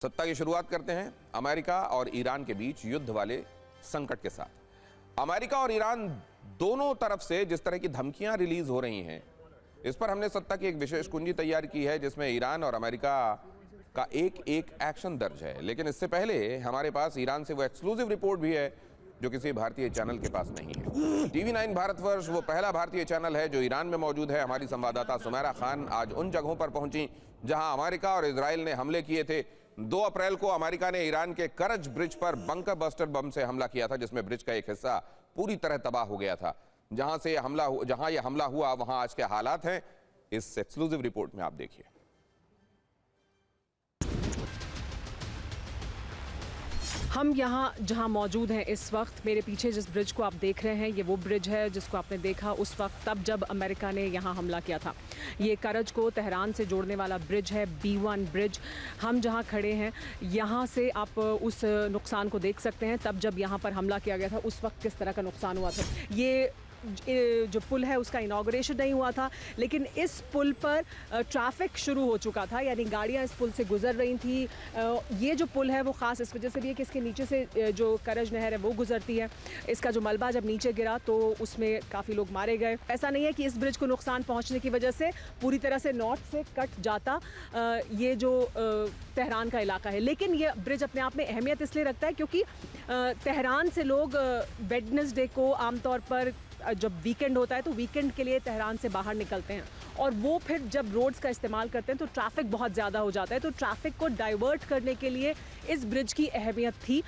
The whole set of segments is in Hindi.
सत्ता की शुरुआत करते हैं अमेरिका और ईरान के बीच युद्ध वाले संकट के साथ। अमेरिका और ईरान दोनों तरफ से जिस तरह की धमकियां रिलीज हो रही हैं, इस पर हमने सत्ता की एक विशेष कुंजी तैयार की है जिसमें ईरान और अमेरिका का एक एक एक्शन दर्ज है। लेकिन इससे पहले हमारे पास ईरान से वो एक्सक्लूसिव रिपोर्ट भी है जो किसी भारतीय चैनल के पास नहीं है। TV9 भारतवर्ष वो पहला भारतीय चैनल है जो ईरान में मौजूद है। हमारी संवाददाता सुमेरा खान आज उन जगहों पर पहुंची जहां अमेरिका और इजराइल ने हमले किए थे। 2 अप्रैल को अमेरिका ने ईरान के करज ब्रिज पर बंकर बस्टर बम से हमला किया था, जिसमें ब्रिज का एक हिस्सा पूरी तरह तबाह हो गया था। जहां यह हमला हुआ वहां आज के हालात हैं, इस एक्सक्लूसिव रिपोर्ट में आप देखिए। हम यहाँ जहाँ मौजूद हैं इस वक्त, मेरे पीछे जिस ब्रिज को आप देख रहे हैं ये वो ब्रिज है जिसको आपने देखा उस वक्त तब जब अमेरिका ने यहाँ हमला किया था। ये करज को तेहरान से जोड़ने वाला ब्रिज है, B1 ब्रिज। हम जहाँ खड़े हैं यहाँ से आप उस नुकसान को देख सकते हैं। तब जब यहाँ पर हमला किया गया था उस वक्त किस तरह का नुकसान हुआ था। ये जो पुल है उसका इनॉग्रेशन नहीं हुआ था, लेकिन इस पुल पर ट्रैफिक शुरू हो चुका था, यानी गाड़ियां इस पुल से गुजर रही थी। ये जो पुल है वो ख़ास इस वजह से भी है कि इसके नीचे से जो करज नहर है वो गुजरती है। इसका जो मलबा जब नीचे गिरा तो उसमें काफ़ी लोग मारे गए। ऐसा नहीं है कि इस ब्रिज को नुकसान पहुँचने की वजह से पूरी तरह से नॉर्थ से कट जाता ये जो तेहरान का इलाका है, लेकिन ये ब्रिज अपने आप में अहमियत इसलिए रखता है क्योंकि तेहरान से लोग वेडनेसडे को आमतौर पर जब वीकेंड होता है तो वीकेंड के लिए तेहरान से बाहर निकलते हैं और वो फिर जब रोड्स का इस्तेमाल करते हैं तो ट्रैफिक बहुत ज़्यादा हो जाता है। तो ट्रैफिक को डाइवर्ट करने के लिए इस ब्रिज की अहमियत थी।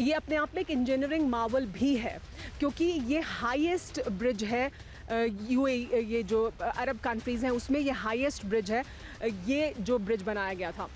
ये अपने आप में एक इंजीनियरिंग मार्वल भी है क्योंकि ये हाईएस्ट ब्रिज है। ये जो अरब कंट्रीज़ हैं उसमें ये हाईएस्ट ब्रिज है। ये जो ब्रिज बनाया गया था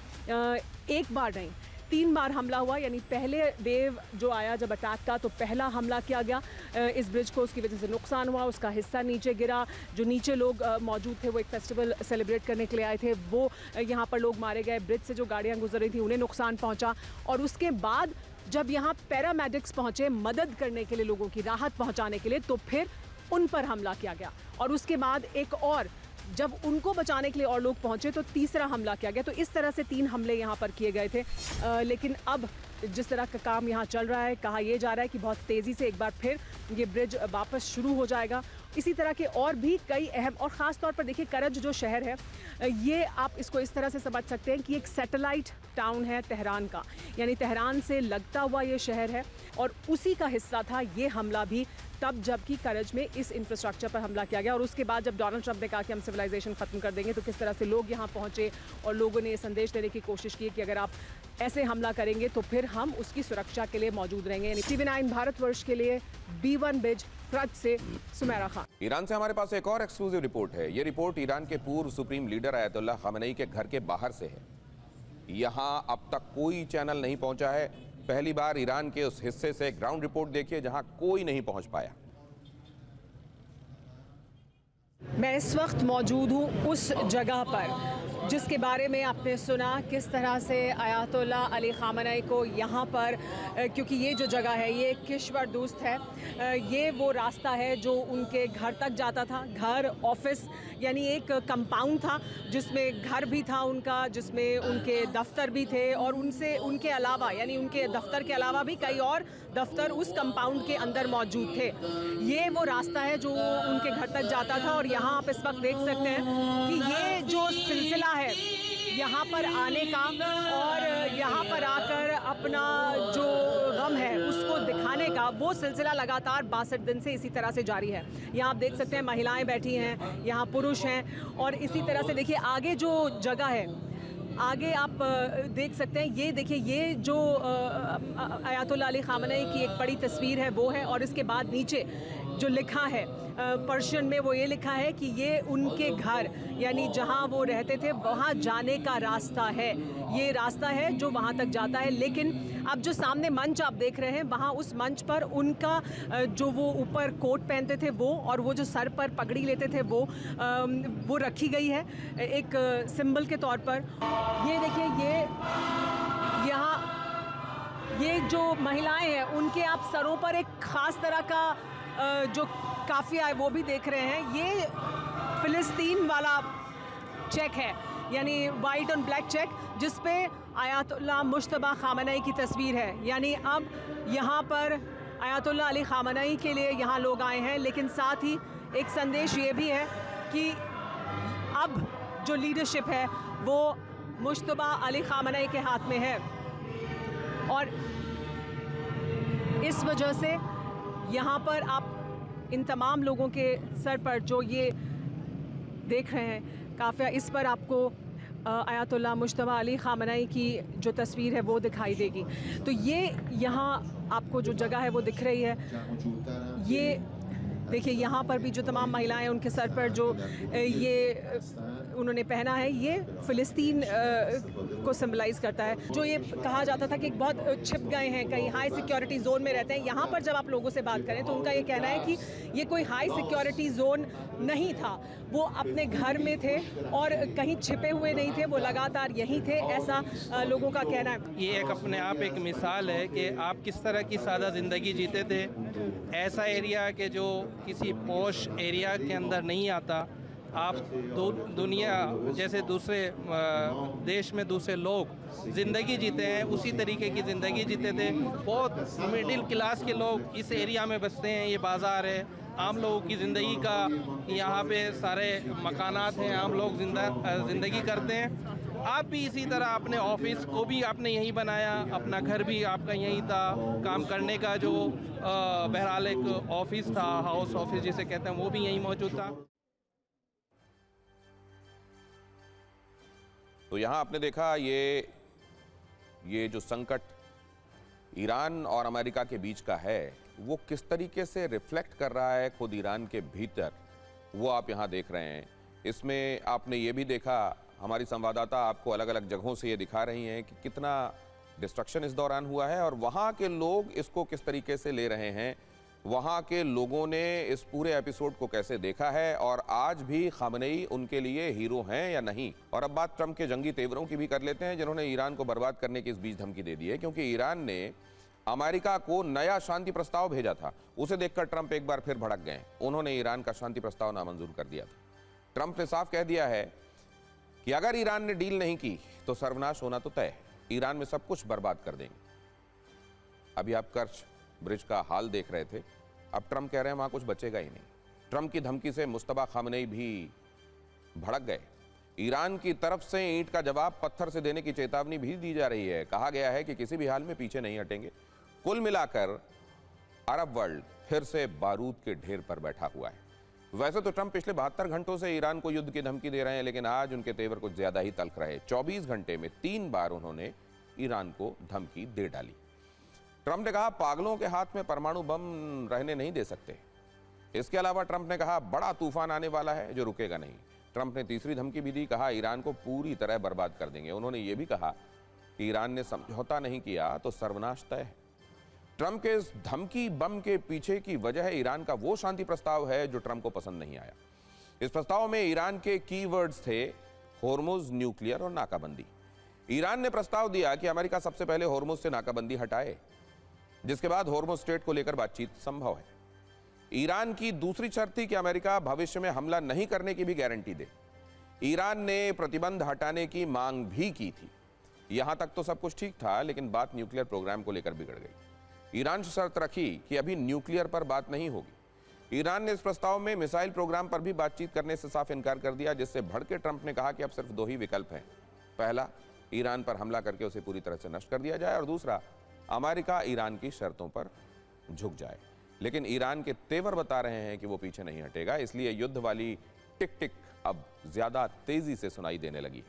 एक बार नहीं 3 बार हमला हुआ, यानी पहले वेव जो आया जब अटैक का तो पहला हमला किया गया इस ब्रिज को, उसकी वजह से नुकसान हुआ, उसका हिस्सा नीचे गिरा। जो नीचे लोग मौजूद थे वो एक फेस्टिवल सेलिब्रेट करने के लिए आए थे, वो यहाँ पर लोग मारे गए। ब्रिज से जो गाड़ियाँ गुजर रही थी उन्हें नुकसान पहुँचा और उसके बाद जब यहाँ पैरामेडिक्स पहुँचे मदद करने के लिए, लोगों की राहत पहुँचाने के लिए, तो फिर उन पर हमला किया गया और उसके बाद एक और जब उनको बचाने के लिए और लोग पहुंचे तो तीसरा हमला किया गया। तो इस तरह से 3 हमले यहाँ पर किए गए थे। लेकिन अब जिस तरह का काम यहाँ चल रहा है, कहा यह जा रहा है कि बहुत तेज़ी से एक बार फिर ये ब्रिज वापस शुरू हो जाएगा। इसी तरह के और भी कई अहम, और ख़ास तौर पर देखिए करज जो शहर है ये आप इसको इस तरह से समझ सकते हैं कि एक सैटेलाइट टाउन है तेहरान का, यानी तेहरान से लगता हुआ ये शहर है और उसी का हिस्सा था ये हमला भी तब जबकि करज में इस इंफ्रास्ट्रक्चर पर हमला किया गया। और उसके बाद जब डोनाल्ड ट्रंप ने कहा कि हम सिविलाइजेशन ख़त्म कर देंगे तो किस तरह से लोग यहाँ पहुँचे और लोगों ने ये संदेश देने की कोशिश की कि अगर आप ऐसे हमला करेंगे तो फिर हम उसकी सुरक्षा के लिए मौजूद रहेंगे। यानी TV9 भारतवर्ष के लिए B1 ब्रिज करज से सुमेरा खान। ईरान से हमारे पास एक और एक्सक्लूसिव रिपोर्ट है। ये रिपोर्ट ईरान के पूर्व सुप्रीम लीडर अयतुल्लाह खामेनी के घर के बाहर से है। यहाँ अब तक कोई चैनल नहीं पहुंचा है। पहली बार ईरान के उस हिस्से से ग्राउंड रिपोर्ट देखिए जहां कोई नहीं पहुंच पाया। मैं इस वक्त मौजूद हूँ उस जगह पर जिसके बारे में आपने सुना, किस तरह से अयातुल्लाह अली खामेनी को यहाँ पर, क्योंकि ये जो जगह है ये किश्वर दोस्त है, ये वो रास्ता है जो उनके घर तक जाता था। घर, ऑफिस, यानी एक कंपाउंड था जिसमें घर भी था उनका, जिसमें उनके दफ्तर भी थे और उनके अलावा, यानी उनके दफ्तर के अलावा भी कई और दफ्तर उस कंपाउंड के अंदर मौजूद थे। ये वो रास्ता है जो उनके घर तक जाता था और यहाँ आप इस वक्त देख सकते हैं कि ये जो सिलसिला है यहाँ पर आने का और यहाँ पर आकर अपना जो गम है उसको दिखाने का, वो सिलसिला लगातार 62 दिन से इसी तरह से जारी है। यहाँ आप देख सकते हैं महिलाएं बैठी हैं, यहाँ पुरुष हैं और इसी तरह से देखिए आगे जो जगह है, आगे आप देख सकते हैं, ये देखिए ये जो अयातुल्लाह अली खामेनी की एक बड़ी तस्वीर है वो है और इसके बाद नीचे जो लिखा है पर्शियन में वो ये लिखा है कि ये उनके घर, यानी जहाँ वो रहते थे वहाँ जाने का रास्ता है। ये रास्ता है जो वहाँ तक जाता है। लेकिन अब जो सामने मंच आप देख रहे हैं वहाँ उस मंच पर उनका जो वो ऊपर कोट पहनते थे वो और वो जो सर पर पगड़ी लेते थे वो रखी गई है एक सिंबल के तौर पर। ये देखिए ये जो महिलाएं हैं उनके आप सरों पर एक ख़ास तरह का जो काफिया है वो भी देख रहे हैं। ये फिलिस्तीन वाला चेक है, यानी वाइट और ब्लैक चेक, जिस पे आयतुल्लाह मुश्तबा खामनई की तस्वीर है। यानी अब यहाँ पर आयतुल्लाह अली खामनई के लिए यहाँ लोग आए हैं, लेकिन साथ ही एक संदेश ये भी है कि अब जो लीडरशिप है वो मुश्तबा अली खामनई के हाथ में है। और इस वजह से यहाँ पर आप इन तमाम लोगों के सर पर जो ये देख रहे हैं काफ़िया, इस पर आपको आयतुल्लाह मुश्तबा अली खामनई की जो तस्वीर है वो दिखाई देगी। तो ये यहाँ आपको जो जगह है वो दिख रही है। ये देखिए, यहाँ पर भी जो तमाम महिलाएं उनके सर पर जो ये उन्होंने पहना है, ये फ़िलिस्तीन को सिंबलाइज़ करता है। जो ये कहा जाता था कि बहुत छिप गए हैं, कहीं हाई सिक्योरिटी जोन में रहते हैं, यहाँ पर जब आप लोगों से बात करें तो उनका ये कहना है कि ये कोई हाई सिक्योरिटी जोन नहीं था, वो अपने घर में थे और कहीं छिपे हुए नहीं थे, वो लगातार यहीं थे, ऐसा लोगों का कहना है। ये एक अपने आप एक मिसाल है कि आप किस तरह की सादा ज़िंदगी जीते थे। ऐसा एरिया कि जो किसी पॉश एरिया के अंदर नहीं आता। आप दुनिया जैसे दूसरे देश में दूसरे लोग ज़िंदगी जीते हैं, उसी तरीके की ज़िंदगी जीते थे। बहुत मिडिल क्लास के लोग इस एरिया में बसते हैं। ये बाज़ार है, आम लोगों की ज़िंदगी का यहाँ पे सारे मकानात हैं, आम लोग ज़िंदगी करते हैं। आप भी इसी तरह अपने ऑफिस को भी आपने यहीं बनाया, अपना घर भी आपका यहीं था, काम करने का जो बहरहाल एक ऑफिस था, हाउस ऑफिस जिसे कहते हैं, वो भी यहीं मौजूद था। तो यहाँ आपने देखा ये जो संकट ईरान और अमेरिका के बीच का है वो किस तरीके से रिफ्लेक्ट कर रहा है खुद ईरान के भीतर, वो आप यहाँ देख रहे हैं। इसमें आपने ये भी देखा, हमारी संवाददाता आपको अलग अलग जगहों से ये दिखा रही हैं कि कितना डिस्ट्रक्शन इस दौरान हुआ है और वहाँ के लोग इसको किस तरीके से ले रहे हैं, वहाँ के लोगों ने इस पूरे एपिसोड को कैसे देखा है और आज भी खामनेई उनके लिए हीरो हैं या नहीं। और अब बात ट्रंप के जंगी तेवरों की भी कर लेते हैं, जिन्होंने ईरान को बर्बाद करने की इस बीच धमकी दे दी है, क्योंकि ईरान ने अमेरिका को नया शांति प्रस्ताव भेजा था। उसे देखकर ट्रंप एक बार फिर भड़क गए। उन्होंने ईरान का शांति प्रस्ताव नामंजूर कर दिया था। ट्रंप ने साफ कह दिया है कि अगर ईरान ने डील नहीं की तो सर्वनाश होना तो तय है, ईरान में सब कुछ बर्बाद कर देंगे। अभी आप कर्च ब्रिज का हाल देख रहे थे, अब ट्रंप कह रहे हैं वहां कुछ बचेगा ही नहीं। ट्रंप की धमकी से मुश्तबा खामनेई भी भड़क गए। ईरान की तरफ से ईंट का जवाब पत्थर से देने की चेतावनी भी दी जा रही है। कहा गया है कि किसी भी हाल में पीछे नहीं हटेंगे। कुल मिलाकर अरब वर्ल्ड फिर से बारूद के ढेर पर बैठा हुआ है। वैसे तो ट्रंप पिछले 72 घंटों से ईरान को युद्ध की धमकी दे रहे हैं, लेकिन आज उनके तेवर कुछ ज्यादा ही तल्ख रहे। 24 घंटे में 3 बार उन्होंने ईरान को धमकी दे डाली। ट्रंप ने कहा पागलों के हाथ में परमाणु बम रहने नहीं दे सकते। इसके अलावा ट्रंप ने कहा बड़ा तूफान आने वाला है जो रुकेगा नहीं। ट्रंप ने तीसरी धमकी भी दी, कहा ईरान को पूरी तरह बर्बाद कर देंगे। उन्होंने ये भी कहा कि ईरान ने समझौता नहीं किया तो सर्वनाश तय है। ट्रंप के इस धमकी बम के पीछे की वजह ईरान का वो शांति प्रस्ताव है जो ट्रंप को पसंद नहीं आया। इस प्रस्ताव में ईरान के कीवर्ड्स थे होर्मुज, न्यूक्लियर और नाकाबंदी। ईरान ने प्रस्ताव दिया कि अमेरिका सबसे पहले होर्मुज से नाकाबंदी हटाए, जिसके बाद होर्मुज स्ट्रेट को लेकर बातचीत संभव है। ईरान की दूसरी शर्त थी कि अमेरिका भविष्य में हमला नहीं करने की भी गारंटी दे। ईरान ने प्रतिबंध हटाने की मांग भी की थी। यहां तक तो सब कुछ ठीक था, लेकिन बात न्यूक्लियर प्रोग्राम को लेकर बिगड़ गई। ईरान शर्त रखी कि अभी न्यूक्लियर पर बात नहीं होगी। ईरान ने इस प्रस्ताव में मिसाइल प्रोग्राम पर भी बातचीत करने से साफ इनकार कर दिया, जिससे भड़के ट्रंप ने कहा कि अब सिर्फ 2 ही विकल्प हैं। पहला, ईरान पर हमला करके उसे पूरी तरह से नष्ट कर दिया जाए, और दूसरा, अमेरिका ईरान की शर्तों पर झुक जाए। लेकिन ईरान के तेवर बता रहे हैं कि वो पीछे नहीं हटेगा, इसलिए युद्ध वाली टिक टिक अब ज्यादा तेजी से सुनाई देने लगी।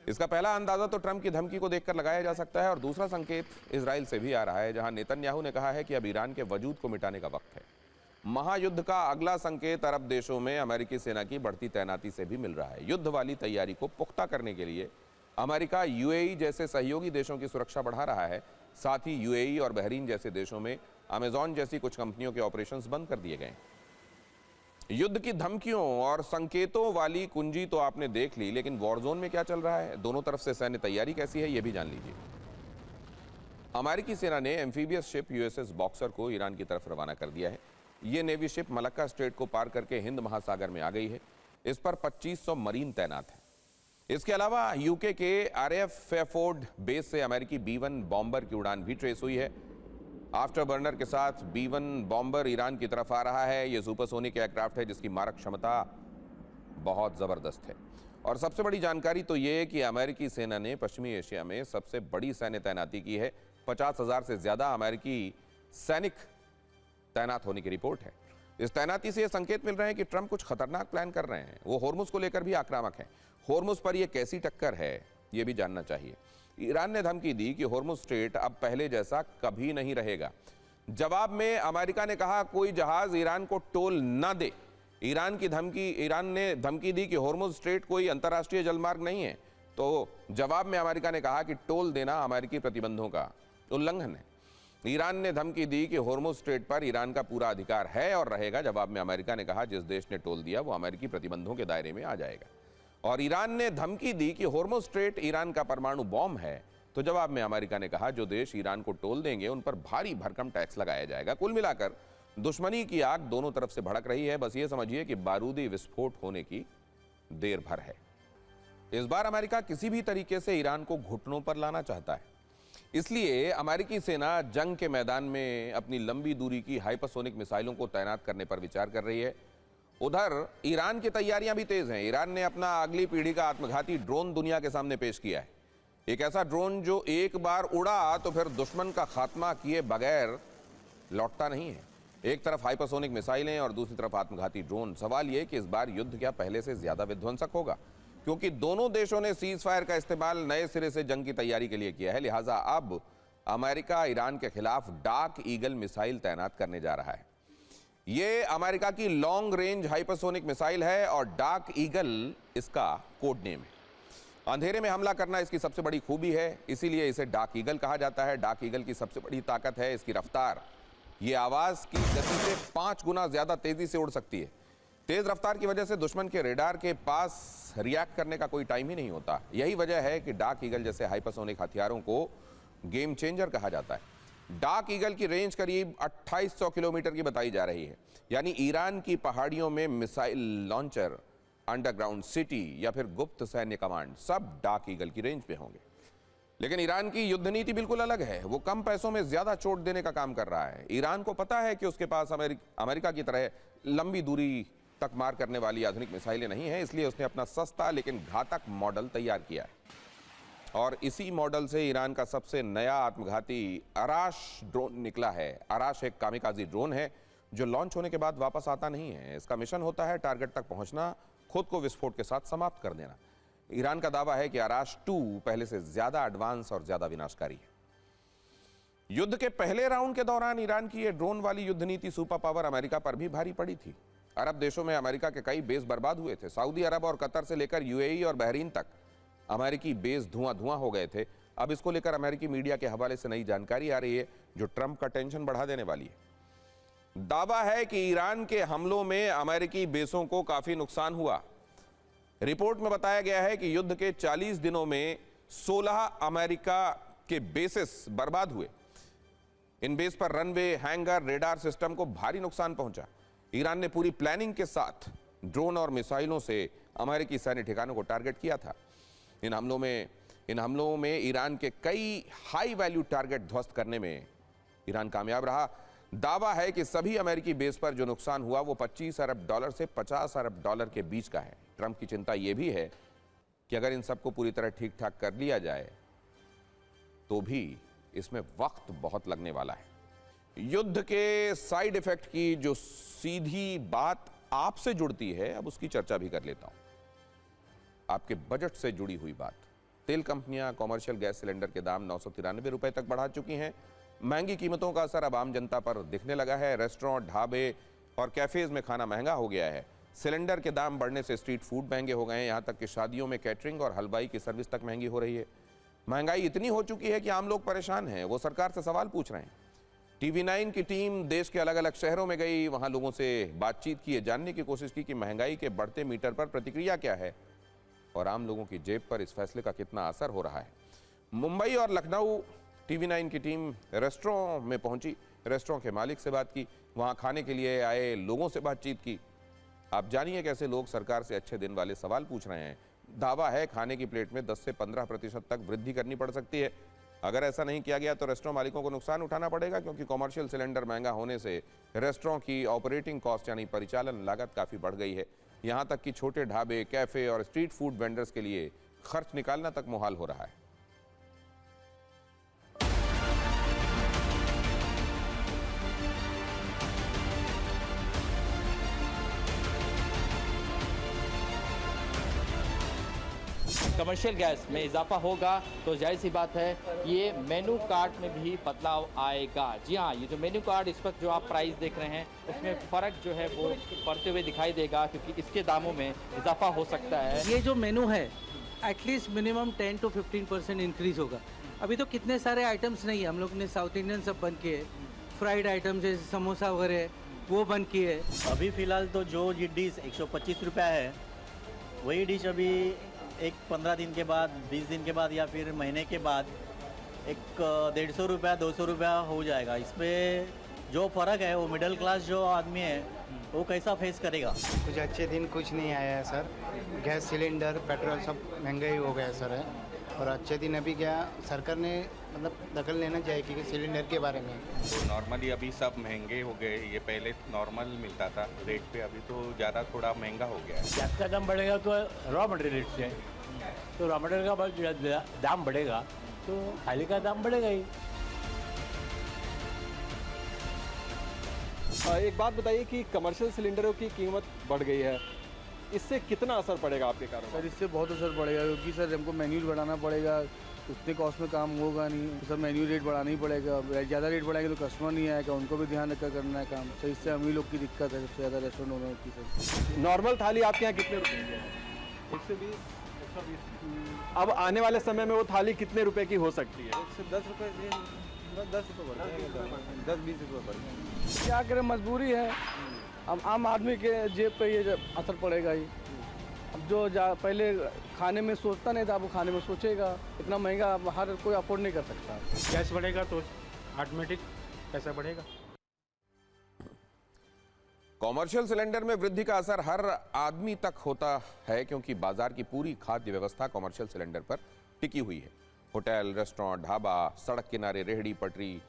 इसका पहला अंदाजा तो ट्रंप की धमकी को देखकर लगाया जा सकता है, और दूसरा संकेत इजराइल से भी आ रहा है, जहां नेतन्याहू ने कहा है कि अब ईरान के वजूद को मिटाने का वक्त है। महायुद्ध का अगला संकेत अरब देशों में अमेरिकी सेना की बढ़ती तैनाती से भी मिल रहा है। युद्ध वाली तैयारी को पुख्ता करने के लिए अमेरिका यूएई जैसे सहयोगी देशों की सुरक्षा बढ़ा रहा है। साथ ही यूएई और बहरीन जैसे देशों में अमेजॉन जैसी कुछ कंपनियों के ऑपरेशंस बंद कर दिए गए। युद्ध की धमकियों और संकेतों वाली कुंजी तो आपने देख ली, लेकिन वॉर जोन में क्या चल रहा है, दोनों तरफ से सैन्य तैयारी कैसी है, यह भी जान लीजिए। अमेरिकी सेना ने एम्फीबियस शिप यूएसएस बॉक्सर को ईरान की तरफ रवाना कर दिया है। यह नेवी शिप मलक्का स्ट्रेट को पार करके हिंद महासागर में आ गई है। इस पर 2500 मरीन तैनात हैं। इसके अलावा यूके के RAF फेयरफोर्ड बेस से अमेरिकी B-1 बॉम्बर की उड़ान भी ट्रेस हुई है। आफ्टर बर्नर के साथ B-1 बॉम्बर ईरान की तरफ आ रहा है। यह सुपरसोनिक एयरक्राफ्ट है जिसकी मारक क्षमता बहुत ज़बरदस्त है। और सबसे बड़ी जानकारी तो ये है कि अमेरिकी सेना ने पश्चिमी एशिया में सबसे बड़ी सैन्य तैनाती की है। 50,000 से ज़्यादा अमेरिकी सैनिक तैनात होने की रिपोर्ट है। इस तैनाती से यह संकेत मिल रहे हैं कि ट्रंप कुछ खतरनाक प्लान कर रहे हैं। वो होर्मुज को लेकर भी आक्रामक हैं। होर्मुज पर यह कैसी टक्कर है, ये भी जानना चाहिए। ईरान ने धमकी दी कि होर्मुज स्ट्रेट अब पहले जैसा कभी नहीं रहेगा। जवाब में अमेरिका ने कहा कोई जहाज ईरान को टोल न दे। ईरान ने धमकी दी कि होर्मुज स्ट्रेट कोई अंतर्राष्ट्रीय जलमार्ग नहीं है। तो जवाब में अमेरिका ने कहा कि टोल देना अमेरिकी प्रतिबंधों का उल्लंघन है। ईरान ने धमकी दी कि होर्मुज स्ट्रेट पर ईरान का पूरा अधिकार है और रहेगा। जवाब में अमेरिका ने कहा जिस देश ने टोल दिया वो अमेरिकी प्रतिबंधों के दायरे में आ जाएगा। और ईरान ने धमकी दी कि होर्मुज स्ट्रेट ईरान का परमाणु बॉम्ब है। तो जवाब में अमेरिका ने कहा जो देश ईरान को टोल देंगे उन पर भारी भरकम टैक्स लगाया जाएगा। कुल मिलाकर दुश्मनी की आग दोनों तरफ से भड़क रही है। बस ये समझिए कि बारूदी विस्फोट होने की देर भर है। इस बार अमेरिका किसी भी तरीके से ईरान को घुटनों पर लाना चाहता है। इसलिए अमेरिकी सेना जंग के मैदान में अपनी लंबी दूरी की हाइपरसोनिक मिसाइलों को तैनात करने पर विचार कर रही है। उधर ईरान की तैयारियां भी तेज हैं। ईरान ने अपना अगली पीढ़ी का आत्मघाती ड्रोन दुनिया के सामने पेश किया है। एक ऐसा ड्रोन जो एक बार उड़ा तो फिर दुश्मन का खात्मा किए बगैर लौटता नहीं है। एक तरफ हाइपरसोनिक मिसाइलें और दूसरी तरफ आत्मघाती ड्रोन। सवाल यह कि इस बार युद्ध क्या पहले से ज्यादा विध्वंसक होगा, क्योंकि दोनों देशों ने सीज फायर का इस्तेमाल नए सिरे से जंग की तैयारी के लिए किया है। लिहाजा अब अमेरिका ईरान के खिलाफ डार्क ईगल मिसाइल तैनात करने जा रहा है। ये अमेरिका की लॉन्ग रेंज हाइपरसोनिक मिसाइल है और डार्क ईगल इसका कोड नेम है। अंधेरे में हमला करना इसकी सबसे बड़ी खूबी है, इसीलिए इसे डार्क ईगल कहा जाता है। डार्क ईगल की सबसे बड़ी ताकत है इसकी रफ्तार। ये आवाज की गति से 5 गुना ज्यादा तेजी से उड़ सकती है। तेज रफ्तार की वजह से दुश्मन के रेडार के पास रिएक्ट करने का कोई टाइम ही नहीं होता। यही वजह है कि डार्क ईगल जैसे हाइपरसोनिक हथियारों को गेम चेंजर कहा जाता है। डार्क ईगल की रेंज करीब 2800 किलोमीटर की बताई जा रही है। यानी ईरान की पहाड़ियों में मिसाइल लॉन्चर, अंडरग्राउंड सिटी या फिर गुप्त सैन्य कमांड सब डार्क ईगल की रेंज पे होंगे। लेकिन ईरान की युद्ध नीति बिल्कुल अलग है। वो कम पैसों में ज्यादा चोट देने का काम कर रहा है। ईरान को पता है कि उसके पास अमेरिका की तरह लंबी दूरी तक मार करने वाली आधुनिक मिसाइलें नहीं है, इसलिए उसने अपना सस्ता लेकिन घातक मॉडल तैयार किया है। और इसी मॉडल से ईरान का सबसे नया आत्मघाती अराश ड्रोन निकला है। अराश एक कामिकाजी ड्रोन है जो लॉन्च होने के बाद वापस आता नहीं है। इसका मिशन होता है टारगेट तक पहुंचना, खुद को विस्फोट के साथ समाप्त कर देना। ईरान का दावा है कि अराश 2 पहले से ज्यादा एडवांस और ज्यादा विनाशकारी है। युद्ध के पहले राउंड के दौरान ईरान की यह ड्रोन वाली युद्ध नीति सुपर पावर अमेरिका पर भी भारी पड़ी थी। अरब देशों में अमेरिका के कई बेस बर्बाद हुए थे। सऊदी अरब और कतर से लेकर UAE और बहरीन तक अमेरिकी बेस धुआं हो गए थे। अब इसको लेकर अमेरिकी मीडिया के हवाले से नई जानकारी आ रही है जो ट्रंप का टेंशन बढ़ा देने वाली है। दावा है कि ईरान के हमलों में अमेरिकी बेसों को काफी नुकसान हुआ। रिपोर्ट में बताया गया है कि युद्ध के 40 दिनों में 16 अमेरिका के बेसेस बर्बाद हुए। इन बेस पर रनवे, हैंगर, रेडार सिस्टम को भारी नुकसान पहुंचा। ईरान ने पूरी प्लानिंग के साथ ड्रोन और मिसाइलों से अमेरिकी सैन्य ठिकानों को टारगेट किया था। इन हमलों में ईरान के कई हाई वैल्यू टारगेट ध्वस्त करने में ईरान कामयाब रहा। दावा है कि सभी अमेरिकी बेस पर जो नुकसान हुआ वो $25 अरब से $50 अरब के बीच का है। ट्रंप की चिंता यह भी है कि अगर इन सबको पूरी तरह ठीक ठाक कर लिया जाए तो भी इसमें वक्त बहुत लगने वाला है। युद्ध के साइड इफेक्ट की जो सीधी बात आपसे जुड़ती है, अब उसकी चर्चा भी कर लेता हूं। आपके बजट से जुड़ी हुई बात। तेल कंपनियां कॉमर्शियल गैस सिलेंडर के दाम 993 रुपए तक बढ़ा चुकी हैं। महंगी कीमतों का असर अब आम जनता पर दिखने लगा है। रेस्टोरेंट, ढाबे और कैफेज में खाना महंगा हो गया है। सिलेंडर के दाम बढ़ने से स्ट्रीट फूड महंगे हो गए हैं। यहाँ तक कि शादियों में कैटरिंग और हलवाई की सर्विस तक महंगी हो रही है। महंगाई इतनी हो चुकी है कि आम लोग परेशान हैं। वो सरकार से सवाल पूछ रहे हैं। TV9 की टीम देश के अलग अलग शहरों में गई, वहां लोगों से बातचीत की, जानने की कोशिश की कि महंगाई के बढ़ते मीटर पर प्रतिक्रिया क्या है और आम लोगों की जेब पर इस फैसले का कितना असर हो रहा है। मुंबई और लखनऊ TV9 की टीम रेस्टोरेंट में पहुंची, रेस्टोरेंट के मालिक से बात की, वहां खाने के लिए आए लोगों से बातचीत की। आप जानिए कैसे लोग सरकार से अच्छे दिन वाले सवाल पूछ रहे हैं। दावा है खाने की प्लेट में 10 से 15% तक वृद्धि करनी पड़ सकती है। अगर ऐसा नहीं किया गया तो रेस्टोरेंट मालिकों को नुकसान उठाना पड़ेगा, क्योंकि कॉमर्शियल सिलेंडर महंगा होने से रेस्टोरेंट की ऑपरेटिंग कॉस्ट यानी परिचालन लागत काफ़ी बढ़ गई है। यहाँ तक कि छोटे ढाबे, कैफे और स्ट्रीट फूड वेंडर्स के लिए खर्च निकालना तक मुहाल हो रहा है। कमर्शियल गैस में इजाफा होगा तो जाहिर सी बात है ये मेनू कार्ड में भी बदलाव आएगा। जी हाँ, ये जो मेनू कार्ड इस वक्त जो आप प्राइस देख रहे हैं उसमें फ़र्क जो है वो पड़ते हुए दिखाई देगा, क्योंकि इसके दामों में इजाफा हो सकता है। ये जो मेनू है एटलीस्ट मिनिमम 10 to 15% इंक्रीज़ होगा। अभी तो कितने सारे आइटम्स नहीं है, हम लोग ने साउथ इंडियन सब बंद किए, फ्राइड आइटम्स जैसे समोसा वगैरह वो बंद किए। अभी फ़िलहाल तो जो ये डिश 125 रुपया है, वही डिश अभी एक 15 दिन के बाद, 20 दिन के बाद या फिर महीने के बाद एक 150 रुपया 200 रुपया हो जाएगा। इसमें जो फ़र्क है वो मिडिल क्लास जो आदमी है वो कैसा फेस करेगा। कुछ अच्छे दिन कुछ नहीं आया है सर। गैस सिलेंडर, पेट्रोल सब महंगाई हो गया सर है। और अच्छे दिन अभी क्या सरकार ने मतलब दखल लेना चाहिए कि सिलेंडर के बारे में। तो नॉर्मली अभी सब महंगे हो गए। ये पहले नॉर्मल मिलता था रेट पे, अभी तो ज़्यादा थोड़ा महंगा हो गया है। गैस का दाम बढ़ेगा तो रॉ मटेरियल रेट से, तो रॉ मटेरियल का दाम बढ़ेगा तो थाली का दाम बढ़ेगा ही। एक बात बताइए कि कमर्शियल सिलेंडरों की कीमत बढ़ गई है, इससे कितना असर पड़ेगा आपके कारोबार? सर इससे बहुत असर पड़ेगा, क्योंकि सर हमको मैन्यूअल बढ़ाना पड़ेगा, उतने कॉस्ट में काम होगा नहीं। सर मैन्यूअल रेट बढ़ाना ही पड़ेगा, ज़्यादा रेट बढ़ाएंगे तो कस्टमर नहीं आएगा, उनको भी ध्यान रखकर करना है काम। सर इससे हम ही लोग की दिक्कत है सबसे ज़्यादा रेस्टोरेंट ओनर की। सर नॉर्मल थाली आपके यहाँ कितने रुपए की है? 120, 120। अब आने वाले समय में वो थाली कितने रुपए की हो सकती है? 10 रुपये, 10 रुपये बढ़ जाएगा, 10-20 रुपये बढ़ जाएगा। क्या करें, मजबूरी है। अब आम आदमी के जेब पे ये असर पड़ेगा ही। अब जो पहले खाने में सोचता नहीं था, अब वो खाने में सोचेगा। इतना महंगा अब हर कोई अफोर्ड नहीं कर सकता। गैस बढ़ेगा तो ऑटोमेटिक पैसा बढ़ेगा। कॉमर्शियल सिलेंडर में वृद्धि का असर हर आदमी तक होता है, क्योंकि बाजार की पूरी खाद्य व्यवस्था कॉमर्शियल सिलेंडर पर टिकी हुई है। होटल, रेस्टोरेंट, ढाबा, सड़क किनारे रेहड़ी पटरी,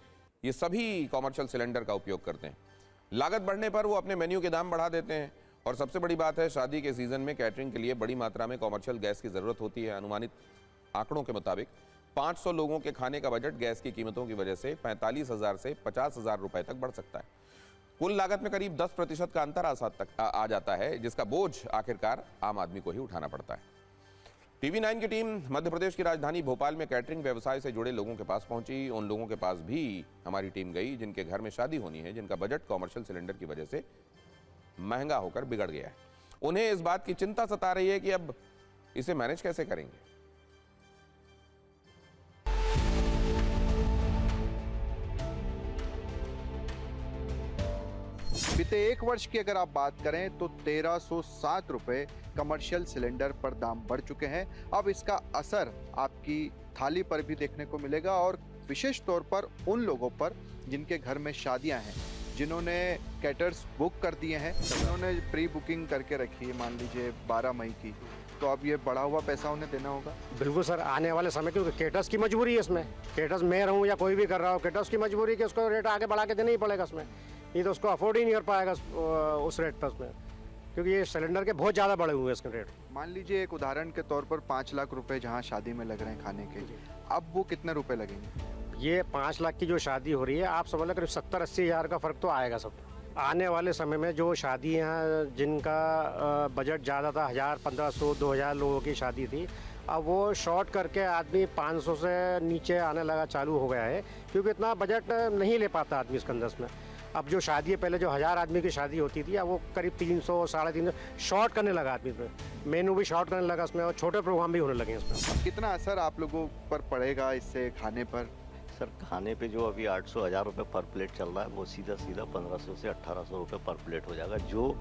ये सभी कॉमर्शियल सिलेंडर का उपयोग करते हैं। लागत बढ़ने पर वो अपने मेन्यू के दाम बढ़ा देते हैं। और सबसे बड़ी बात है, शादी के सीजन में कैटरिंग के लिए बड़ी मात्रा में कॉमर्शियल गैस की ज़रूरत होती है। अनुमानित आंकड़ों के मुताबिक 500 लोगों के खाने का बजट गैस की कीमतों की वजह से 45,000 से 50,000 रुपए तक बढ़ सकता है। कुल लागत में करीब 10% का अंतर आ जाता है, जिसका बोझ आखिरकार आम आदमी को ही उठाना पड़ता है। TV9 की टीम मध्य प्रदेश की राजधानी भोपाल में कैटरिंग व्यवसाय से जुड़े लोगों के पास पहुंची। उन लोगों के पास भी हमारी टीम गई जिनके घर में शादी होनी है, जिनका बजट कॉमर्शियल सिलेंडर की वजह से महंगा होकर बिगड़ गया है। उन्हें इस बात की चिंता सता रही है कि अब इसे मैनेज कैसे करेंगे। बीते एक वर्ष की अगर आप बात करें तो 1307 रुपए कमर्शियल सिलेंडर पर दाम बढ़ चुके हैं। अब इसका असर आपकी थाली पर भी देखने को मिलेगा, और विशेष तौर पर उन लोगों पर जिनके घर में शादियां हैं, जिन्होंने कैटर्स बुक कर दिए हैं, उन्होंने प्री बुकिंग करके रखी है, मान लीजिए 12 मई की, तो अब ये बढ़ा हुआ पैसा उन्हें देना होगा। बिल्कुल सर, आने वाले समय क्योंकि केटर्स की मजबूरी है इसमें। केटर्स मैं रहूँ या कोई भी कर रहा हो, केटर्स की मजबूरी है कि उसको रेट आगे बढ़ा के देना ही पड़ेगा उसमें। ये तो उसको अफोर्ड ही नहीं कर पाएगा उस रेट पर उसमें, क्योंकि ये सिलेंडर के बहुत ज़्यादा बढ़े हुए हैं इसके रेट। मान लीजिए एक उदाहरण के तौर पर 5 लाख रुपए जहाँ शादी में लग रहे हैं खाने के, अब वो कितने रुपए लगेंगे? ये 5 लाख की जो शादी हो रही है, आप समझ लो करीब 70-80 हज़ार का फ़र्क तो आएगा सब। आने वाले समय में जो शादी हैं जिनका बजट ज़्यादा था, 1000, 1500, 2000 लोगों की शादी थी, अब वो शॉर्ट करके आदमी 500 से नीचे आने लगा चालू हो गया है, क्योंकि इतना बजट नहीं ले पाता आदमी इसके अंदर में। अब जो शादी है, पहले जो 1000 आदमी की शादी होती थी, अब वो करीब 300, 350 शॉर्ट करने लगा आदमी में। मेनू भी शॉर्ट करने लगा इसमें, और छोटे प्रोग्राम भी होने लगे इसमें। कितना असर आप लोगों पर पड़ेगा इससे खाने पर? सर खाने पे जो अभी 800-1000 रुपये पर प्लेट चल रहा है, वो सीधा 1500 से 1800 रुपये पर प्लेट हो जाएगा, जो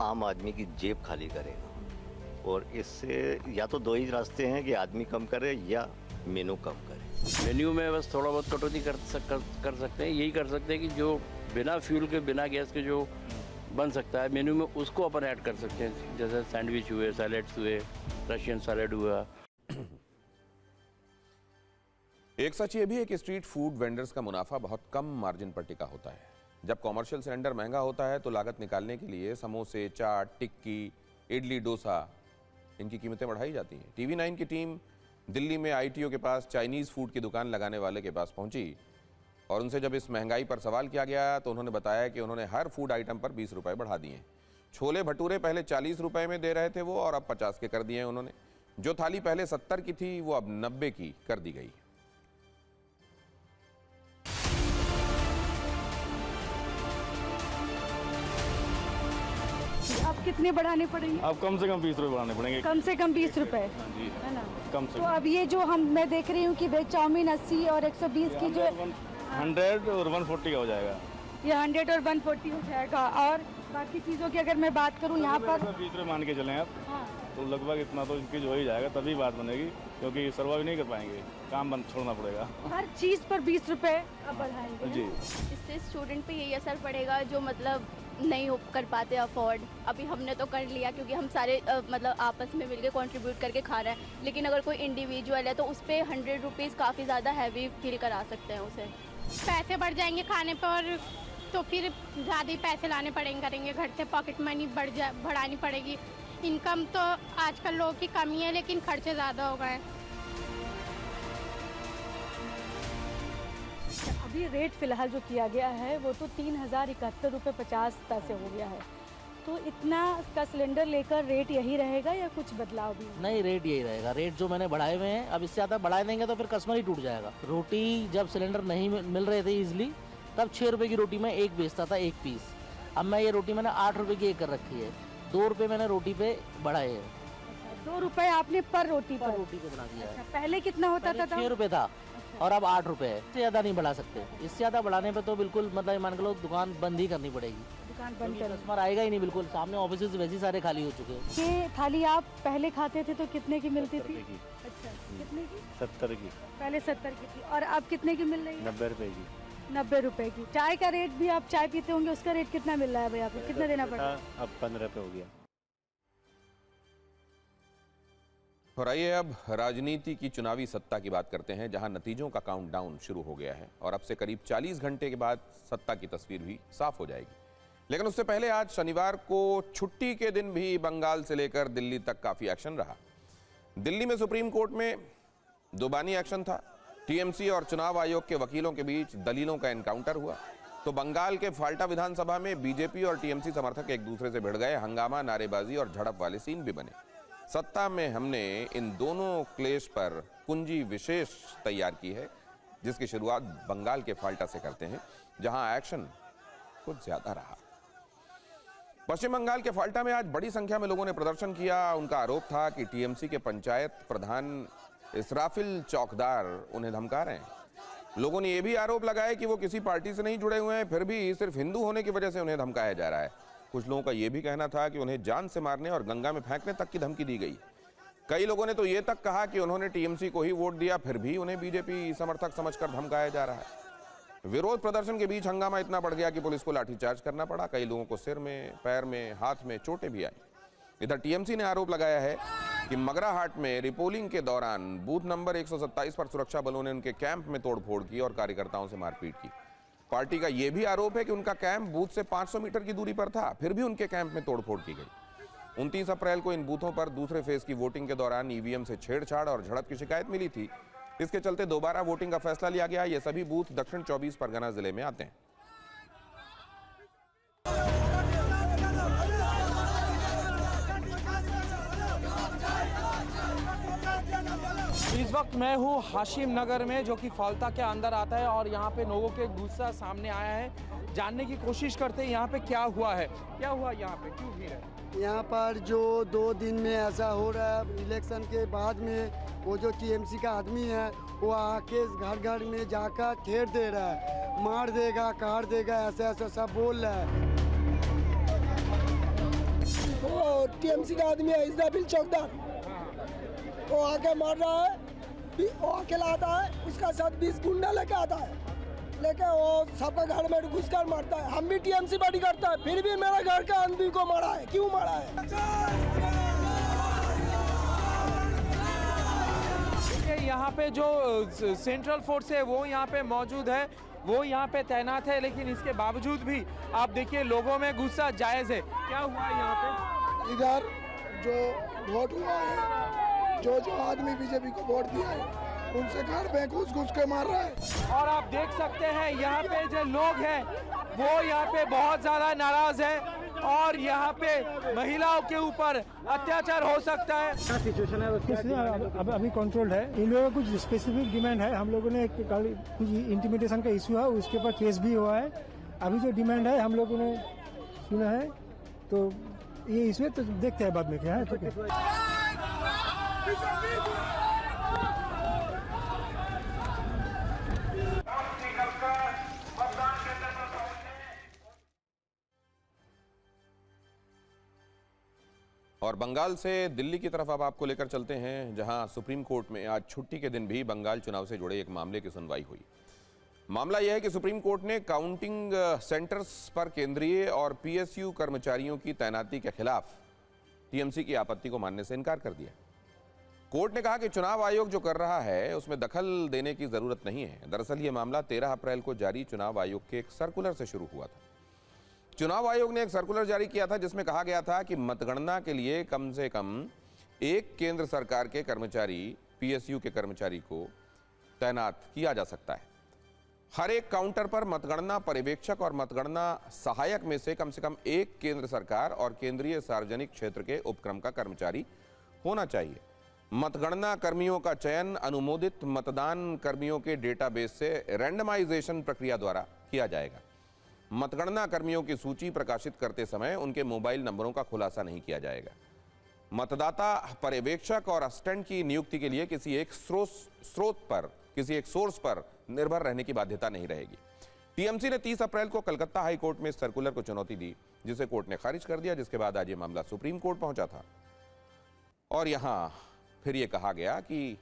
आम आदमी की जेब खाली करेगा। और इससे या तो 2 ही रास्ते हैं कि आदमी कम करे या मेनू कम करे। मेन्यू में बस थोड़ा बहुत कटौती कर सकते हैं। यही कर सकते हैं कि जो बिना फ्यूल के, बिना गैस के जो बन सकता है मेन्यू में, उसको अपन ऐड कर सकते हैं। जैसे सैंडविच हुए, सैलेड्स हुए, रशियन सैलेड हुआ। एक सच ये भी है कि स्ट्रीट फूड वेंडर्स का मुनाफा बहुत कम मार्जिन पर टिका होता है। जब कॉमर्शियल सिलेंडर महंगा होता है तो लागत निकालने के लिए समोसे, चाट, टिक्की, इडली, डोसा इनकी कीमतें बढ़ाई जाती हैं। टीवी 9 की टीम दिल्ली में ITO के पास चाइनीज़ फूड की दुकान लगाने वाले के पास पहुंची और उनसे जब इस महंगाई पर सवाल किया गया तो उन्होंने बताया कि उन्होंने हर फूड आइटम पर 20 रुपये बढ़ा दिए। छोले भटूरे पहले 40 रुपये में दे रहे थे वो, और अब 50 के कर दिए हैं उन्होंने। जो थाली पहले 70 की थी वो अब 90 की कर दी गई। अब कितने बढ़ाने पड़ेंगे? अब कम से कम 20 रुपये बढ़ाने पड़ेंगे। कम से कम 20 रुपए, है ना? कम से तो अब ये जो मैं देख रही हूँ कि वेज चाउमीन 80 और 120 की जो 100 और 140 का हो जाएगा। ये 100 और 140 हो जाएगा। और बाकी चीज़ों की अगर मैं बात करूँ यहाँ पर 20 रुपये मान के चलें आप, हाँ। तो लगभग इतना तो इनकी हो ही जाएगा, तभी बात बनेगी, क्योंकि सर्वाइव नहीं कर पाएंगे, काम बंद छोड़ना पड़ेगा। हर चीज़ पर 20 रुपए अब बढ़ाएंगे जी। इससे स्टूडेंट पे यही असर पड़ेगा जो मतलब नहीं हो कर पाते अफोर्ड। अभी हमने तो कर लिया क्योंकि हम सारे मतलब आपस में मिलके कंट्रीब्यूट करके खा रहे हैं, लेकिन अगर कोई इंडिविजुअल है तो उस पर 100 रुपीज़ काफ़ी ज़्यादा हैवी फील करा सकते हैं उसे। पैसे बढ़ जाएंगे खाने पर तो फिर ज़्यादा ही पैसे लाने पड़ेंगे, करेंगे घर से, पॉकेट मनी बढ़ानी पड़ेगी। इनकम तो आजकल लोगों की कमी है लेकिन खर्चे ज़्यादा हो गए। अभी रेट फिलहाल जो किया गया है वो तो 3071 रुपये 50 पैसे हो गया है। तो इतना का सिलेंडर लेकर रेट यही रहेगा या कुछ बदलाव भी? नहीं, रेट यही रहेगा। रेट जो मैंने बढ़ाए हुए हैं, अब इससे ज़्यादा बढ़ा देंगे तो फिर कस्टमर ही टूट जाएगा। रोटी जब सिलेंडर नहीं मिल रहे थे ईजिली, तब 6 रुपये की रोटी में एक बेचता था, एक पीस। अब मैं ये रोटी मैंने 8 रुपये की एक कर रखी है। 2 रुपये मैंने रोटी पे बढ़ाए हैं। 2 रुपये आपने पर रोटी पर रोटी पे बढ़ा दिया है। पहले कितना होता था? 6 रुपये था और अब 8 रुपये है। इससे ज़्यादा नहीं बढ़ा सकते। इससे ज़्यादा बढ़ाने पे तो बिल्कुल मतलब मान के लो दुकान बंद ही करनी पड़ेगी। दुकान बंद कर, कस्टमर आएगा ही नहीं बिल्कुल। सामने ऑफिस वैसे ही सारे खाली हो चुके हैं। ये थाली आप पहले खाते थे तो कितने की मिलती थी? अच्छा, कितने की? 70 की। पहले 70 की थी और अब कितने की मिल रही है? 90 रुपये की। 90 रुपए की। चाय का रेट भी, आप चाय पीते होंगे, उसका रेट कितना मिल रहा है भैया? आपको कितना देना पड़ता है? अब 15 रुपये हो गया। और आइए अब राजनीति की चुनावी सत्ता की बात करते हैं, जहां नतीजों का काउंटडाउन शुरू हो गया है और अब से करीब 40 घंटे के बाद सत्ता की तस्वीर भी साफ हो जाएगी। लेकिन उससे पहले आज शनिवार को छुट्टी के दिन भी बंगाल से लेकर दिल्ली तक काफी एक्शन रहा। दिल्ली में सुप्रीम कोर्ट में दोबानी एक्शन था। टीएमसी और चुनाव आयोग के वकीलों के बीच दलीलों का एनकाउंटर हुआ। तो बंगाल के फाल्टा विधानसभा में बीजेपी और टीएमसी समर्थक एक दूसरे से भिड़ गए। हंगामा, नारेबाजी और झड़प वाले सीन भी बने। सत्ता में हमने इन दोनों क्लेश पर कुंजी विशेष तैयार की है, जिसकी शुरुआत बंगाल के फाल्टा से करते हैं, जहां एक्शन कुछ ज्यादा रहा। पश्चिम बंगाल के फाल्टा में आज बड़ी संख्या में लोगों ने प्रदर्शन किया। उनका आरोप था कि टीएमसी के पंचायत प्रधान इसराफिल चौकदार उन्हें धमका रहे हैं। लोगों ने यह भी आरोप लगाया कि वो किसी पार्टी से नहीं जुड़े हुए हैं, फिर भी सिर्फ हिंदू होने की वजह से उन्हें धमकाया जा रहा है। कुछ लोगों का यह भी कहना था कि उन्हें जान से मारने और गंगा में फेंकने तक की धमकी दी गई। कई लोगों ने तो ये तक कहा कि उन्होंने टीएमसी को ही वोट दिया, फिर भी उन्हें बीजेपी समर्थक समझकर धमकाया जा रहा है। विरोध प्रदर्शन के बीच हंगामा इतना बढ़ गया कि पुलिस को लाठीचार्ज करना पड़ा। कई लोगों को सिर में, पैर में, हाथ में चोटें भी आई। इधर टीएमसी ने आरोप लगाया है कि मगराहाट में रिपोलिंग के दौरान बूथ नंबर 127 पर सुरक्षा बलों ने उनके कैंप में तोड़फोड़ की और कार्यकर्ताओं से मारपीट की। पार्टी का यह भी आरोप है कि उनका कैंप बूथ से 500 मीटर की दूरी पर था, फिर भी उनके कैंप में तोड़फोड़ की गई। 29 अप्रैल को इन बूथों पर दूसरे फेज की वोटिंग के दौरान ईवीएम से छेड़छाड़ और झड़प की शिकायत मिली थी। इसके चलते दोबारा वोटिंग का फैसला लिया गया। ये सभी बूथ दक्षिण 24 परगना जिले में आते हैं। इस वक्त मैं हूँ हाशिम नगर में, जो कि फाल्टा के अंदर आता है, और यहाँ पे लोगों के गुस्सा सामने आया है। जानने की कोशिश करते हैं यहाँ पे क्या हुआ है, क्या हुआ यहाँ पे, क्यों भीड़ है यहाँ पर। जो 2 दिन में ऐसा हो रहा है, इलेक्शन के बाद में वो जो टीएमसी का आदमी है वो आके घर घर में जाकर घेर दे रहा है, मार देगा, काट देगा, ऐसा ऐसा सब बोल रहा है। वो टीएमसी का आदमी है इसराफिल चौकदार, वो आके मार रहा है। वो अकेला आता है, उसका साथ 20 गुंडा लेके आता है, लेके वो सबका घर में घुसकर मारता है। हम भी टीएमसी पार्टी करता है, फिर भी मेरा घर का आदमी को मारा है। क्यों मारा है? यहाँ पे जो सेंट्रल फोर्स है वो यहाँ पे मौजूद है, वो यहाँ पे तैनात है, लेकिन इसके बावजूद भी आप देखिए लोगों में गुस्सा जायज़ है। क्या हुआ है यहाँ पे? इधर जो वोट हुआ है, जो आदमी बीजेपी को वोट दिया है उनसे घर पे घुस के मार रहा है। और आप देख सकते हैं यहाँ पे जो लोग हैं वो यहाँ पे बहुत ज़्यादा नाराज़ हैं और यहाँ पे महिलाओं के ऊपर अत्याचार हो सकता है। क्या सिचुएशन है? अभी कंट्रोल्ड है। इन लोगों का कुछ स्पेसिफिक डिमांड है। हम लोगों ने कुछ इंटिमिडेशन का इशू है, उसके ऊपर केस भी हुआ है। अभी जो डिमांड है हम लोगों ने सुना है, तो ये इशू है, तो देखते हैं बाद में क्या है। ठीक है। और बंगाल से दिल्ली की तरफ अब आपको लेकर चलते हैं, जहां सुप्रीम कोर्ट में आज छुट्टी के दिन भी बंगाल चुनाव से जुड़े एक मामले की सुनवाई हुई। मामला यह है कि सुप्रीम कोर्ट ने काउंटिंग सेंटर्स पर केंद्रीय और पीएसयू कर्मचारियों की तैनाती के खिलाफ टीएमसी की आपत्ति को मानने से इनकार कर दिया। कोर्ट ने कहा कि चुनाव आयोग जो कर रहा है उसमें दखल देने की जरूरत नहीं है। दरअसल ये मामला 13 अप्रैल को जारी चुनाव आयोग के एक सर्कुलर से शुरू हुआ था। चुनाव आयोग ने एक सर्कुलर जारी किया था जिसमें कहा गया था कि मतगणना के लिए कम से कम एक केंद्र सरकार के कर्मचारी पीएसयू के कर्मचारी को तैनात किया जा सकता है। हर एक काउंटर पर मतगणना पर्यवेक्षक और मतगणना सहायक में से कम एक केंद्र सरकार और केंद्रीय सार्वजनिक क्षेत्र के उपक्रम का कर्मचारी होना चाहिए। मतगणना कर्मियों का चयन अनुमोदित मतदान कर्मियों के डेटाबेस से रैंडमाइजेशन प्रक्रिया द्वारा किया जाएगा। मतगणना कर्मियों की सूची प्रकाशित करते समय उनके मोबाइल नंबरों का खुलासा नहीं किया जाएगा। मतदाता पर्यवेक्षक और असिस्टेंट की नियुक्ति के लिए किसी एक सोर्स पर निर्भर रहने की बाध्यता नहीं रहेगी। टीएमसी ने 30 अप्रैल को कलकत्ता हाई कोर्ट में इस सर्कुलर को चुनौती दी, जिसे कोर्ट ने खारिज कर दिया, जिसके बाद आज ये मामला सुप्रीम कोर्ट पहुंचा था और यहां फिर ये कहा गया कि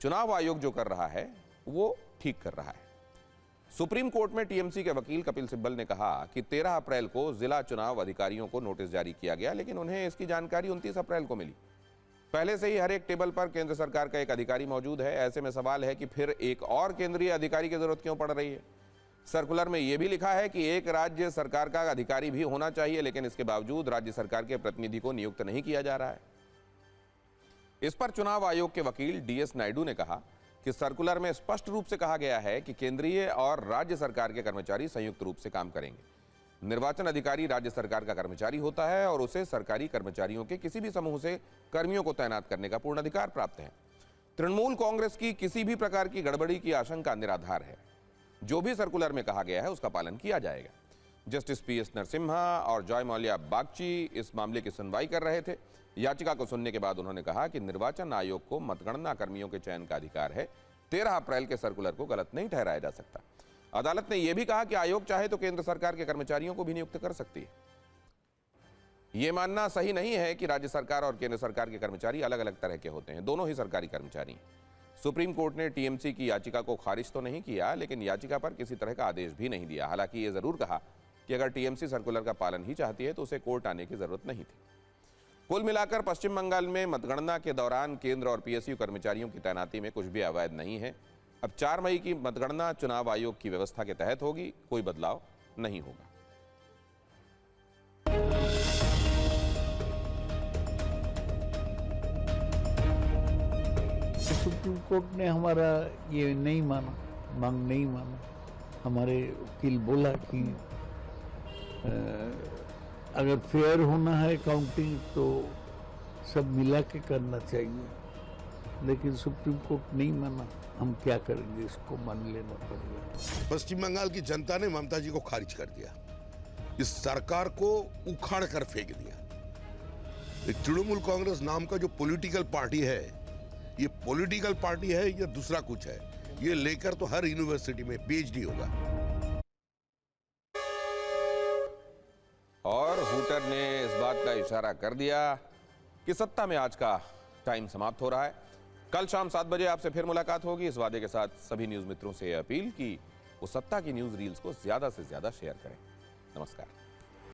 चुनाव आयोग जो कर रहा है वो ठीक कर रहा है। सुप्रीम कोर्ट में टीएमसी के वकील कपिल सिब्बल ने कहा कि 13 अप्रैल को जिला चुनाव अधिकारियों को नोटिस जारी किया गया, लेकिन उन्हें इसकी जानकारी 29 अप्रैल को मिली। पहले से ही हर एक टेबल पर केंद्र सरकार का एक अधिकारी मौजूद है। ऐसे में सवाल है कि फिर एक और केंद्रीय अधिकारी की जरूरत क्यों पड़ रही है। सर्कुलर में यह भी लिखा है कि एक राज्य सरकार का अधिकारी भी होना चाहिए, लेकिन इसके बावजूद राज्य सरकार के प्रतिनिधि को नियुक्त नहीं किया जा रहा है। इस पर चुनाव आयोग के वकील डीएस नायडू ने कहा कि सर्कुलर में स्पष्ट रूप से कहा गया है कि केंद्रीय और राज्य सरकार के कर्मचारी संयुक्त रूप से काम करेंगे। निर्वाचन अधिकारी राज्य सरकार का कर्मचारी होता है और उसे सरकारी कर्मचारियों के किसी भी समूह से कर्मियों को तैनात करने का पूर्ण अधिकार प्राप्त है। तृणमूल कांग्रेस की किसी भी प्रकार की गड़बड़ी की आशंका निराधार है। जो भी सर्कुलर में कहा गया है उसका पालन किया जाएगा। जस्टिस पीएस नरसिम्हा और जॉय मौल्या बागची इस मामले की सुनवाई कर रहे थे। याचिका को सुनने के बाद उन्होंने कहा कि निर्वाचन आयोग को मतगणना कर्मियों के चयन का अधिकार है। 13 अप्रैल के सर्कुलर को गलत नहीं ठहराया जा सकता। अदालत ने यह भी कहा कि आयोग चाहे तो केंद्र सरकार के कर्मचारियों को भी नियुक्त कर सकती है। यह मानना सही नहीं है कि राज्य सरकार और केंद्र सरकार के कर्मचारी अलग अलग तरह के होते हैं। दोनों ही सरकारी कर्मचारी हैं। सुप्रीम कोर्ट ने टीएमसी की याचिका को खारिज तो नहीं किया, लेकिन याचिका पर किसी तरह का आदेश भी नहीं दिया। हालांकि यह जरूर कहा कि अगर टीएमसी सर्कुलर का पालन ही चाहती है तो उसे कोर्ट आने की जरूरत नहीं थी। कुल मिलाकर पश्चिम बंगाल में मतगणना के दौरान केंद्र और पीएसयू कर्मचारियों की तैनाती में कुछ भी अवैध नहीं है। अब 4 मई की मतगणना चुनाव आयोग की व्यवस्था के तहत होगी, कोई बदलाव नहीं होगा। सुप्रीम कोर्ट ने हमारा ये नहीं माना, मांग नहीं माना। हमारे वकील बोला कि अगर फेयर होना है काउंटिंग तो सब मिला के करना चाहिए, लेकिन सुप्रीम कोर्ट नहीं माना। हम क्या करेंगे, इसको मान लेना पड़ेगा। पश्चिम बंगाल की जनता ने ममता जी को खारिज कर दिया, इस सरकार को उखाड़ कर फेंक दिया। तृणमूल कांग्रेस नाम का जो पॉलिटिकल पार्टी है, ये पॉलिटिकल पार्टी है या दूसरा कुछ है, ये लेकर तो हर यूनिवर्सिटी में पीएचडी होगा। और हूटर ने इस बात का इशारा कर दिया कि सत्ता में आज का टाइम समाप्त हो रहा है। कल शाम 7 बजे आपसे फिर मुलाकात होगी। इस वादे के साथ सभी न्यूज मित्रों से अपील की वो सत्ता की न्यूज रील्स को ज्यादा से ज्यादा शेयर करें। नमस्कार।